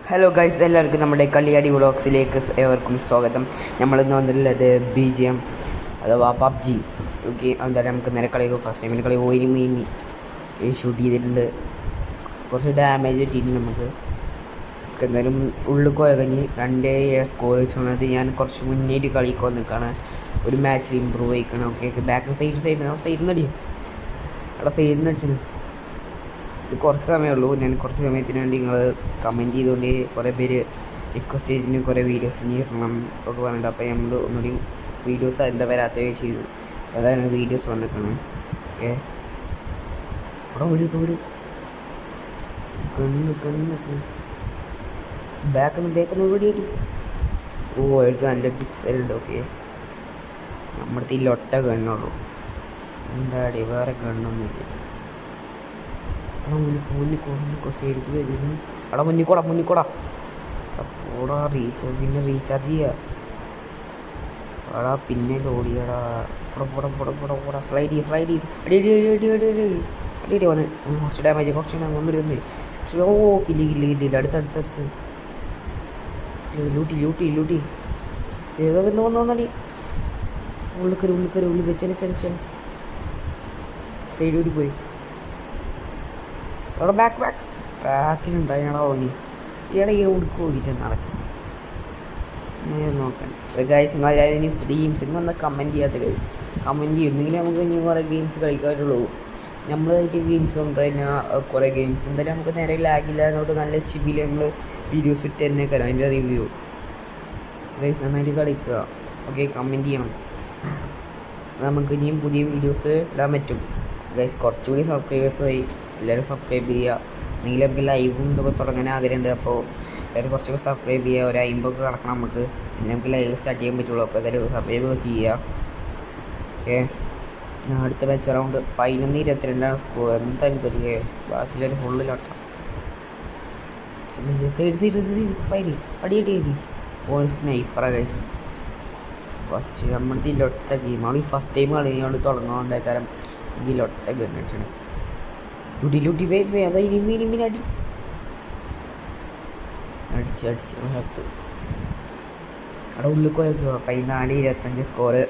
Hello guys, എല്ലാവർക്കും നമ്മുടെ കളിയാടി വ്ളോഗ്സിലേക്ക് ഏവർക്കും സ്വാഗതം. നമ്മളിന്ന് വന്നിട്ടുള്ളത് BGM അഥവാ പബ്ജി. ഓക്കെ, എന്തായാലും നമുക്ക് നേരെ കളിക്കും. ഫസ്റ്റ് ടൈമിന് കളി ഓയിനി മീനി ഷൂട്ട് ചെയ്തിട്ടുണ്ട്. കുറച്ച് ഡാമേജ് കിട്ടിയിട്ടുണ്ട് നമുക്ക്. എന്തായാലും ഉള്ളിൽ കുഴഞ്ഞ് 2-7 സ്കോർ വെച്ചുകൊണ്ട് ഞാൻ കുറച്ച് മുന്നേറ്റ് കളിക്കാൻ നിൽക്കുകയാണ്. ഒരു മാച്ചിൽ ഇമ്പ്രൂവ് ആയിക്കണം. ഓക്കെ, ബാക്ക് സൈഡിൽ നിന്ന് അടിയും അവിടെ സൈഡിൽ നിന്ന് അടിച്ചത്. ഇത് കുറച്ച് സമയമുള്ളൂ. ഞാൻ കുറച്ച് സമയത്തിന് വേണ്ടി നിങ്ങൾ കമൻറ്റ് ചെയ്തുകൊണ്ട് കുറേ പേര് റിക്വസ്റ്റ് ചെയ്തിട്ട് കുറേ വീഡിയോസ് ഇടണം ഒക്കെ പറഞ്ഞിട്ട്. അപ്പോൾ നമ്മൾ ഒന്നുകൂടി വീഡിയോസ് എന്താ വരാത്ത ചോദിച്ചിരുന്നു. അതാണ് വീഡിയോസ് വന്നിരിക്കുന്നത്. ഓക്കെ, അവിടെ വീട് കണ്ണൊക്കെ ബാക്കൊന്ന് വീടിയാട്ടി. എടുത്ത് നല്ല പിക്സലുണ്ട്. ഓക്കെ, നമ്മുടെ തീയിൽ ഒറ്റ ഗണ്ണുള്ളൂ. എന്താടി വേറെ ഗണ്ണൊന്നുമില്ല. സൈഡിൽ വരുന്നു. അവിടെ മുന്നിക്കൂടാ ഓടാ. പിന്നെ റീചാർജ് ചെയ്യുക. പിന്നെ ലോഡിയടാ. പോടാ സ്ലൈഡ് ചെയ്ത് അടി പോനെ. കുറച്ച് ഡാമേജ് ഒന്നുകൂടി വന്ന്. ഓ കില്ല് അടുത്തടുത്ത് ലൂട്ടി ഏതോ വന്നടി. ഉള്ളിൽ ചെല സൈഡ് കൂടി പോയി. അവിടെ ബാക്കിലുണ്ടായാണോ ഓനി ഈയിടെ ഉടുക്ക് പോയിട്ട് നടക്കും. നോക്കണം ഗൈസ്. നിങ്ങളതിന് പുതിയ ഗെയിംസ് വന്ന് കമൻറ്റ് ചെയ്യാത്ത ഗൈസ് കമൻറ്റ് ചെയ്യുന്നെങ്കിൽ നമുക്ക് ഇനി കുറേ ഗെയിംസ് കളിക്കാറുള്ളൂ. നമ്മളായിട്ട് ഗെയിംസ് കൊണ്ടുവരുന്ന കുറേ ഗെയിംസ് എന്തായാലും നമുക്ക് നേരെ ലാഗില്ലാന്നോട്ട് നല്ല ചിബിയിൽ നമ്മൾ വീഡിയോസ് ഇട്ട് തന്നെ തരാം. അതിൻ്റെ റിവ്യൂ ഗൈസ് നന്നായിട്ട് കളിക്കുക. ഓക്കെ, കമൻറ്റ് ചെയ്യണം. നമുക്ക് ഇനിയും പുതിയ വീഡിയോസ് ഇടാൻ പറ്റും ഗൈസ്. കുറച്ചുകൂടി സബ്സ്ക്രൈബേഴ്സായി എല്ലാവരും സബ്സ്ക്രൈബ് ചെയ്യുക. എന്നെങ്കിൽ നമുക്ക് ലൈവും ഇതൊക്കെ തുടങ്ങാൻ ആഗ്രഹമുണ്ട്. അപ്പോൾ എല്ലാവരും കുറച്ചൊക്കെ സബ്സ്ക്രൈബ് ചെയ്യുക. ഒരു 50 ഒക്കെ കിടക്കണം നമുക്ക്. പിന്നെ നമുക്ക് ലൈവ് സ്റ്റാർട്ട് ചെയ്യാൻ പറ്റുള്ളൂ. അപ്പോൾ എന്തായാലും സബ്സ്ക്രൈബ് ഒക്കെ ചെയ്യുക. ഓക്കെ, അടുത്ത മാച്ച് അറൗണ്ട് 11-22 സ്കോർ. എന്തായാലും തരിക. ബാക്കിയുള്ളവർ ഫുള്ളിലോട്ടാം. സൈഡ് അടി ഓ സ്നൈപ്പറാ ഗൈസ്. ഫസ്റ്റ് നമ്മുടെ ഇതിലൊട്ട ഗെയിമാണ്. ഈ ഫസ്റ്റ് ടൈം കളിയോണ്ട് തുടങ്ങാണ്ട് കാരണം ഇതിലൊട്ട ഗണ്ണിട്ടാണ്. ലൂട്ടി വേ അതാ ഇനിമീൻ അടിച്ച് ഹത്ത് അവിടെ ഉള്ളിൽ പോയേക്കുക. 14-25 സ്കോറ്.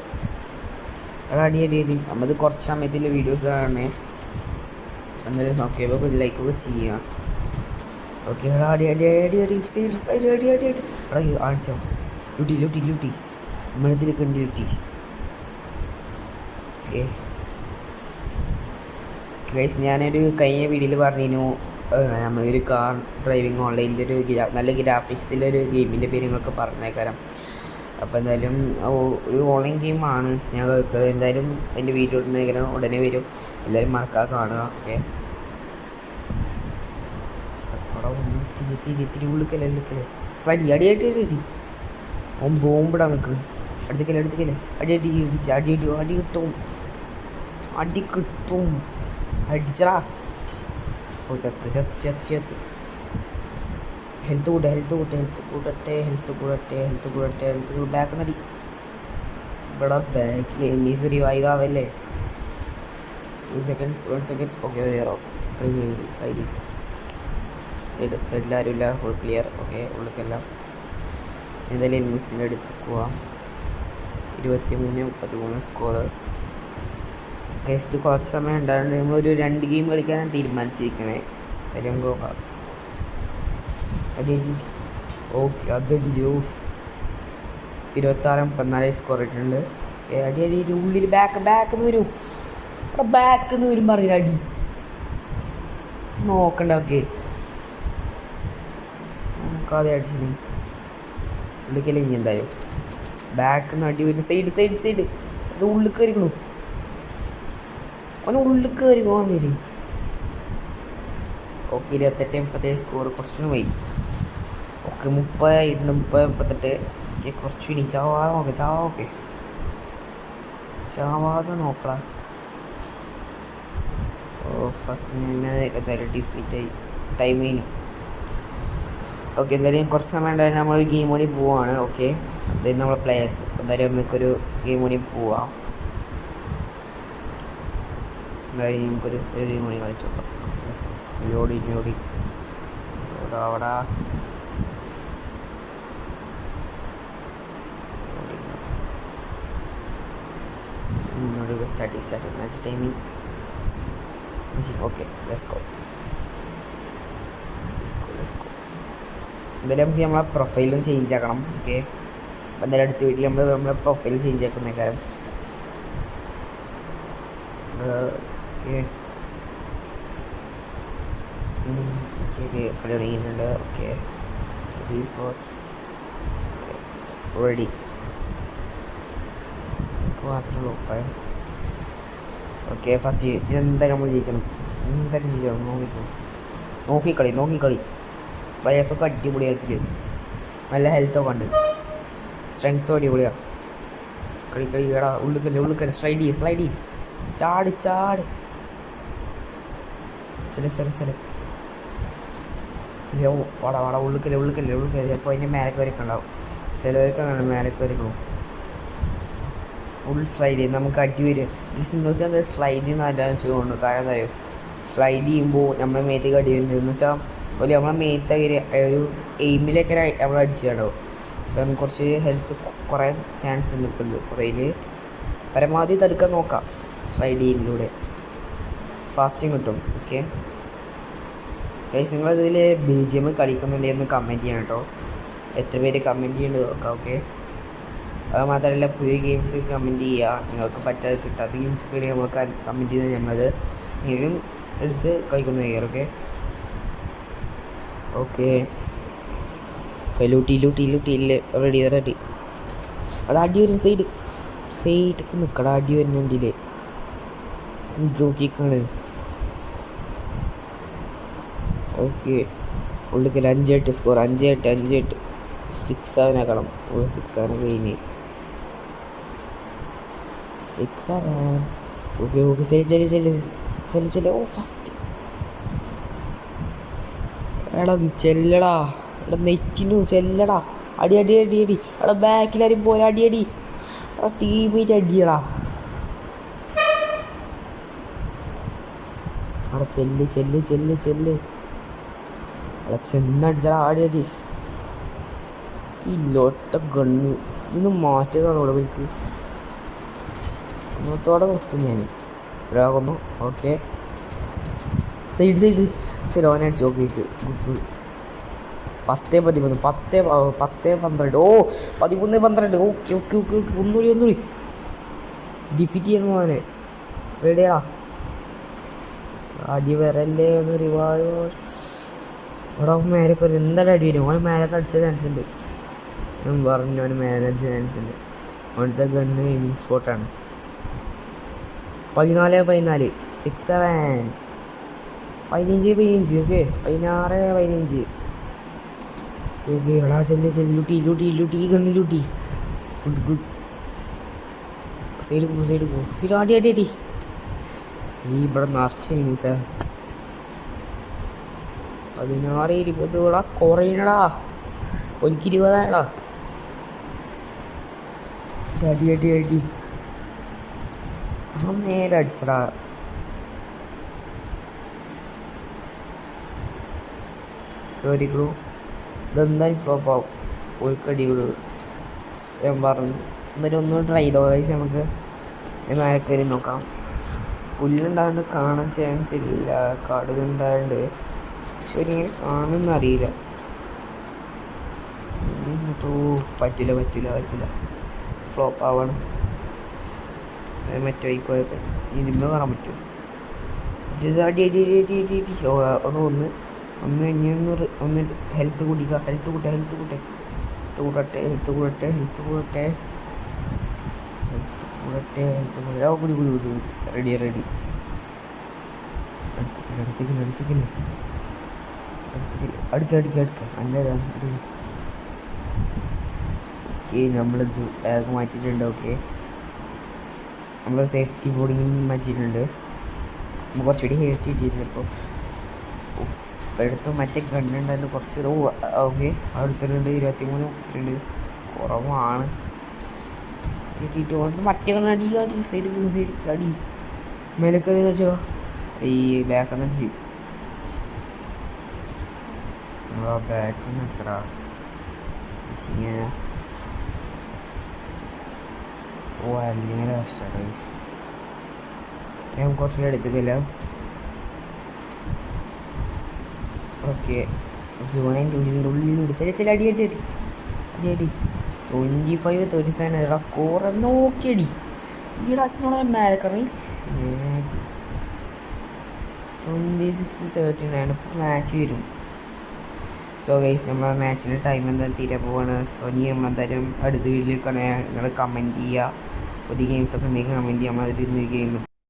അവിടെ അടി നമ്മൾ കുറച്ച് സമയത്തിൻ്റെ വീഡിയോസ് കാണണേ. എന്തായാലും സബ്സ്ക്രൈബൊക്കെ ലൈക്കൊക്കെ ചെയ്യുക. ഓക്കെ, അടി സൈഡ് അവിടെ കാണിച്ചോ. ലൂട്ടി നമ്മളിതിൽ കണ്ടി ലൂട്ടി. ഓക്കെ ഗൈസ്, ഞാനൊരു കഴിഞ്ഞ വീഡിയോയിൽ പറഞ്ഞിരുന്നു നമ്മളൊരു കാർ ഡ്രൈവിംഗ് ഓൺലൈനിൻ്റെ ഒരു നല്ല ഗ്രാഫിക്സിലൊരു ഗെയിമിൻ്റെ പേര് നിങ്ങൾക്ക് പറഞ്ഞേക്കാം. അപ്പോൾ എന്തായാലും ഒരു ഓൺലൈൻ ഗെയിമാണ് ഞങ്ങൾക്ക്. എന്തായാലും എൻ്റെ വീഡിയോ ഇടുന്നേരം ഉടനെ വരും. എല്ലാവരും മറക്കാതെ കാണുക. ഓക്കെ, തിരി ഉള്ളിക്കല്ലേ സ്ലൈഡ് അടി ഓൻ ബോംബിടാൻ നിൽക്കണ്. അടുത്തേക്കല്ലേ അടി കിട്ടും അടിച്ചടാ. ഓ ചത്ത് ഹെൽത്ത് കൂടട്ടെ. ബാക്ക് നടി. ഇവിടെ ബാക്കിൽ എമീസ് റിവൈവ് ആവല്ലേ. 1 സെക്കൻഡ്. ഓക്കെ, വേറോ സൈഡിൽ ആരുമില്ല. Full clear. ഓക്കെ, ഉള്ളിക്കെല്ലാം എന്തായാലും എമീസിൻ്റെ അടുത്ത് പോവാം. 23-33 സ്കോർ. ഗൈസ്, ഇത് കുറച്ച് സമയം ഉണ്ടായിരുന്നു. നമ്മളൊരു 2 ഗെയിം കളിക്കാനാണ് തീരുമാനിച്ചിരിക്കുന്നത്. അതിൽ നമുക്ക് നോക്കാം. ഓക്കെ, അതടി 26-34 സ്കോർ ഇട്ടിട്ടുണ്ട്. അടി ഉള്ളിൽ ബാക്ക് വരും. അവിടെ ബാക്ക് വരും പറഞ്ഞില്ല. അടി നോക്കണ്ട. ഓക്കെ, നോക്കാതെ അടിച്ചിന് ഉള്ളിക്കല്ലേ. ഇനി എന്തായാലും ബാക്ക് നിന്ന് അടി വരും. സൈഡ് അത് ഉള്ളിൽ കയറിക്കണു. അവന് ഉള്ളിൽ കയറി പോകാൻ. Okay, 28-37 score. കുറച്ചും പോയി. ഓക്കെ, 30-38. ഓക്കെ, കുറച്ചു ഇനി ചാവാതെ നോക്കണം. ഓ ഫസ്റ്റ് എന്തായാലും ഡിഫീറ്റായി. ടൈം കഴിഞ്ഞു. ഓക്കെ, എന്തായാലും കുറച്ച് സമയം ഉണ്ടായിരുന്നു. നമ്മളൊരു ഗെയിം കൂടി പോവാണ്. ഓക്കെ, അതായത് നമ്മളെ പ്ലേയേഴ്സ് എന്തായാലും നമുക്കൊരു ഗെയിം കൂടി പോവാം. എന്തായാലും നമുക്കൊരു ഗെയിം കൂടി കളിച്ചോക്കാം. ലോടി അവിടെ starting match timing. Okay, let's go. എന്തായാലും നമുക്ക് നമ്മളെ പ്രൊഫൈലും ചേഞ്ച് ആക്കണം. ഓക്കെ, അപ്പം എന്തായാലും അടുത്ത വീട്ടിൽ നമ്മളെ പ്രൊഫൈൽ ചേഞ്ച് ആക്കുന്ന കാര്യം. ഓക്കെ കളി തുടങ്ങിയിട്ടുണ്ട്. ഓക്കെ 3-4. Okay ready. എനിക്ക് മാത്രമേ ഉള്ളൂ ഉപ്പായം. ഓക്കെ ഫസ്റ്റ് ഇതിനെന്തായാലും നമ്മൾ ജയിക്കണം. എന്തായാലും ജയിക്കണം. നോക്കിക്കളി പ്ലേയേഴ്സൊക്കെ അടിപൊളിയാക്കിൽ നല്ല ഹെൽത്തൊക്കെ ഉണ്ട്, സ്ട്രെങ്ത്തും അടിപൊളിയാണ്. കളി കേടാ. ഉള്ളിക്കല് സ്ലൈഡ് ചാട് ചില വാടാ ഉള്ളിക്കല് ചിലപ്പോൾ അതിൻ്റെ മേലക്ക് വരെയൊക്കെ ഉണ്ടാവും. ചിലവർക്ക് അങ്ങനെ മേലക്ക് വരെയൊക്കെ ഫുൾ സ്ലൈഡ് ചെയ്യും. നമുക്ക് അടി വരും. ഈ സിംഗിൾക്ക് എന്താ സ്ലൈഡ് നല്ലതെന്ന് വെച്ചുകൊണ്ട്. കാരണം എന്താ പറയുക, സ്ലൈഡ് ചെയ്യുമ്പോൾ നമ്മുടെ മേത്തേക്ക് അടി വരുന്നതെന്ന് വെച്ചാൽ ഒരു നമ്മളെ മേത്ത് ഒരു എയിമിലൊക്കെ നമ്മൾ അടിച്ചിട്ടുണ്ടാവും. അപ്പോൾ നമുക്ക് കുറച്ച് ഹെൽത്ത് കുറേ ചാൻസ് നിൽക്കുന്നുണ്ട്. കുറേയിൽ പരമാവധി തടുക്കാൻ നോക്കാം സ്ലൈഡ് ചെയ്യുന്നതിലൂടെ. ഫാസ്റ്റിങ് കിട്ടും. ഓക്കെ ഗൈസ്, നിങ്ങളിതിൽ BGM കളിക്കുന്നുണ്ടെങ്കിൽ ഒന്ന് കമൻറ്റ് ചെയ്യണം കേട്ടോ. എത്ര പേര് കമൻറ്റ് ചെയ്യുന്നുണ്ട് നോക്കാം. ഓക്കെ, അത് മാത്രമല്ല പുതിയ ഗെയിംസ് കമൻറ്റ് ചെയ്യുക. നിങ്ങൾക്ക് പറ്റാതെ കിട്ടാത്ത ഗെയിംസൊക്കെ ഉണ്ടെങ്കിൽ നമുക്ക് കമൻറ്റ് ചെയ്താൽ നമ്മളത് എങ്കിലും എടുത്ത് കളിക്കുന്ന ചെയ്യാറ്. ഓക്കെ ലൂട്ടി റെഡി അവിടെ അടി വരും. സൈഡൊക്കെ നിൽക്കട, അടി വരുന്നുണ്ടില്ലേ നോക്കിക്കാണ്. Okay ഉള്ളിക്കൽ 5-8 score. 5-8 6-7 ആക്കണം. 6-7 കഴിഞ്ഞ് 6-7. ഓക്കെ ചെല്ല്. ഓ ഫസ്റ്റ് എടാ ചെല്ലടാ, നെറ്റിനു ചെല്ലടാ. അടി എടാ ബാക്കിലാരും പോലെ അടി ടീമേറ്റ് അടിയടാ. അവിടെ ചെല്ല് അവിടെ ചെന്നടിച്ചടാ. അടി ഈ ലോട്ട ഗണ്ണ് ഇന്ന് മാറ്റിയതാണ് ഇവിടെ വിളിക്ക്. ഒന്നത്തോടെ നിർത്തും ഞാൻ ഒരാകുന്നു. ഓക്കെ സൈഡ് ഓനടിച്ചു. Okay good. 10-11 10-12. ഓ 13-12. ഓക്കെ ഒന്നുകൂടി ഡിഫീറ്റ് ചെയ്യണം മോനെ. റെഡിയാ. അടി വരല്ലേ ഒന്ന് റിവൈവ്. ഇവിടെ മേലെ കയറി എന്തായാലും അടി വരും. ഓൻ മേലൊക്കെ അടിച്ച ചാൻസ് ഉണ്ട്. ഞാൻ പറഞ്ഞു അവന് മേലെ അടിച്ച ചാൻസ് ഉണ്ട്. അവനത്തെ ഗണ്ണ് ഗെയിമിങ് സ്പോട്ടാണ്. 14-14 6-7 15. ഓക്കെ 16-15. ഓക്കെ എടാ ചെല്ല് ലൂട്ടി ഈ ഗണ്ണ് ലൂട്ടി. ഗുഡ് സൈഡ് പോ അടി ഈ ഇവിടെ നിറച്ച മീൻസാ. 16-20 കൂടാ കുറയണടാ. ഒലിക്ക് 20 അടി ആ നേരെ അടിച്ചടാ. കേറിക്കണു. ഇതെന്തായാലും ഫ്ലോപ്പ് ആവും. ഒലിക്കടികള് ഞാൻ പറഞ്ഞു. എന്തായാലും ഒന്നും ട്രൈ ചെയ്തോ ഗൈസ്. നമുക്ക് മേലെ കയറി നോക്കാം. പുല്ലുണ്ടാണ്ട് കാണാൻ ചാൻസ് ഇല്ല. കടുകുണ്ടാണ്ട് പക്ഷെ ഇങ്ങനെ കാണുന്നറിയില്ല. പറ്റില്ല ഫ്ലോപ്പ് ആവാണ്. മറ്റേ വൈക്കോയൊക്കെ ഇരുമ്പ് കാണാൻ പറ്റും. ഒന്ന് ഹെൽത്ത് കൂട്ടിക്കുക. ഹെൽത്ത് കൂട്ടട്ടെ. റെഡി അടുക്ക നല്ലതാണ്. ഓക്കെ നമ്മളിത് ബാഗ് മാറ്റിയിട്ടുണ്ട്. ഓക്കെ നമ്മൾ സേഫ്റ്റി ബോർഡിങ് മാറ്റിയിട്ടുണ്ട്. നമ്മൾ കുറച്ചുകൂടി സേഫ്റ്റി കിട്ടിയിട്ടുണ്ട്. ഇപ്പോൾ എടുത്ത് മറ്റേ ഗണ്ണുണ്ടായിരുന്നു കുറച്ച്. ഓക്കെ അടുത്തിട്ടുണ്ട് 23-32 കുറവാണ്. കിട്ടിയിട്ട് മറ്റേ ഗണ്ണടി സൈഡ് അടി മേലക്കറി വെച്ചോ. ഈ ബാക്കെന്ന് അടിച്ച് ബാക്കെന്ന് അടിച്ചടാ ചെയ്യാനാ. ഓ അല്ലെങ്കിൽ ഞാൻ കുറച്ചുകൂടെ എടുത്തിക്കില്ല. ഓക്കെ ജോനൻ്റെ ഉള്ളിലുണ്ട് ചില അടി 25-37 സ്കോർ നോക്കിയടി ഈടെ മേലക്കറി 26-39 ഇപ്പോൾ മാച്ച് വരും. സോ ഗൈസ് നമ്മളെ മാച്ചിൻ്റെ ടൈം എന്തായാലും തീരെ പോവാണ്. സോ ഇനി നമ്മളെന്തായാലും അടുത്ത വീഡിയോയിൽ നിങ്ങൾ കമൻറ്റ് ചെയ്യുക. പുതിയ ഗെയിംസൊക്കെ ഉണ്ടെങ്കിൽ കമൻറ്റ് ചെയ്യാൻ മാതിരി ഗെയിം